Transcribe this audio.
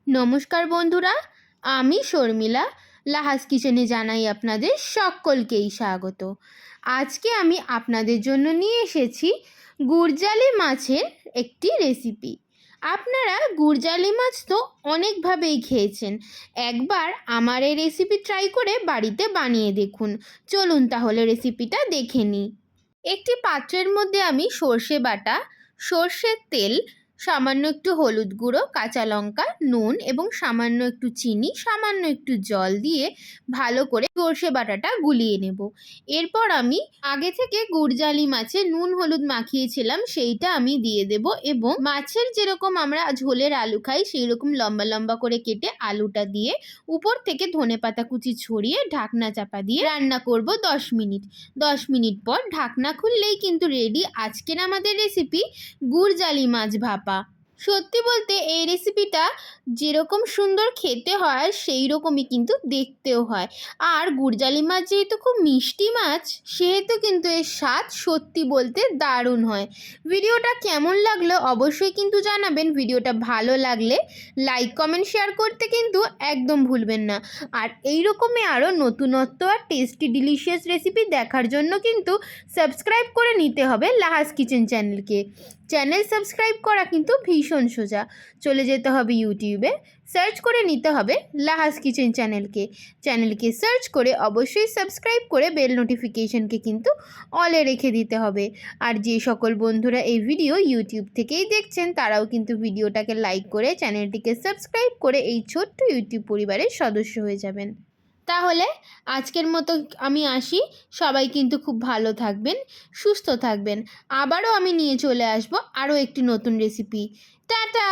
নমস্কার বন্ধুরা, আমি শর্মিলা লাহাস কিচেনে জানাই আপনাদের সকলকেই স্বাগত। আজকে আমি আপনাদের জন্য নিয়ে এসেছি গুরজালি মাছের একটি রেসিপি। আপনারা গুরজালি মাছ তো অনেকভাবেই খেয়েছেন, একবার আমার এই রেসিপি ট্রাই করে বাড়িতে বানিয়ে দেখুন। চলুন তাহলে রেসিপিটা দেখে নিই। একটি পাত্রের মধ্যে আমি সর্ষে বাটা, সর্ষের তেল, সামান্য একটু হলুদ গুঁড়ো, কাঁচা লঙ্কা, নুন এবং সামান্য একটু চিনি, সামান্য একটু জল দিয়ে ভালো করে সর্ষে বাটাটা গুলিয়ে নেব। এরপর আমি আগে থেকে গুরজালি মাছে নুন হলুদ মাখিয়েছিলাম সেইটা আমি দিয়ে দেব এবং মাছের যেরকম আমরা ঝোলের আলু খাই সেই রকম লম্বা লম্বা করে কেটে আলুটা দিয়ে উপর থেকে ধনেপাতা কুচি ছড়িয়ে ঢাকনা চাপা দিয়ে রান্না করব 10 মিনিট। 10 মিনিট পর ঢাকনা খুললেই কিন্তু রেডি আজকের আমাদের রেসিপি গুরজালি মাছ ভাপা। সত্যি বলতে এই রেসিপিটা যেরকম সুন্দর খেতে হয় সেই রকমই কিন্তু দেখতেও হয়। আর গুরজালি মাছ যেহেতু খুব মিষ্টি মাছ সেহেতু কিন্তু এর স্বাদ সত্যি বলতে দারুণ হয়। ভিডিওটা কেমন লাগলো অবশ্যই কিন্তু জানাবেন। ভিডিওটা ভালো লাগলে লাইক কমেন্ট শেয়ার করতে কিন্তু একদম ভুলবেন না। আর এই রকমই আরও নতুনত্ব আর টেস্টি ডিলিশিয়াস রেসিপি দেখার জন্য কিন্তু সাবস্ক্রাইব করে নিতে হবে লাহাস কিচেন চ্যানেলকে। চ্যানেল সাবস্ক্রাইব করা কিন্তু ভীষণ সোজা। চলে যেতে হবে ইউটিউবে, সার্চ করে নিতে হবে লাহাস কিচেন চ্যানেলকে সার্চ করে অবশ্যই সাবস্ক্রাইব করে বেল নোটিফিকেশনকে কিন্তু অলে রেখে দিতে হবে। আর যে সকল বন্ধুরা এই ভিডিও ইউটিউব থেকেই দেখছেন তারাও কিন্তু ভিডিওটাকে লাইক করে চ্যানেলটিকে সাবস্ক্রাইব করে এই ছোট্ট ইউটিউব পরিবারের সদস্য হয়ে যাবেন। তাহলে আজকের মতো আমি আসি। সবাই কিন্তু খুব ভালো থাকবেন, সুস্থ থাকবেন। আবারও আমি নিয়ে চলে আসবো আরও একটি নতুন রেসিপি। টাটা।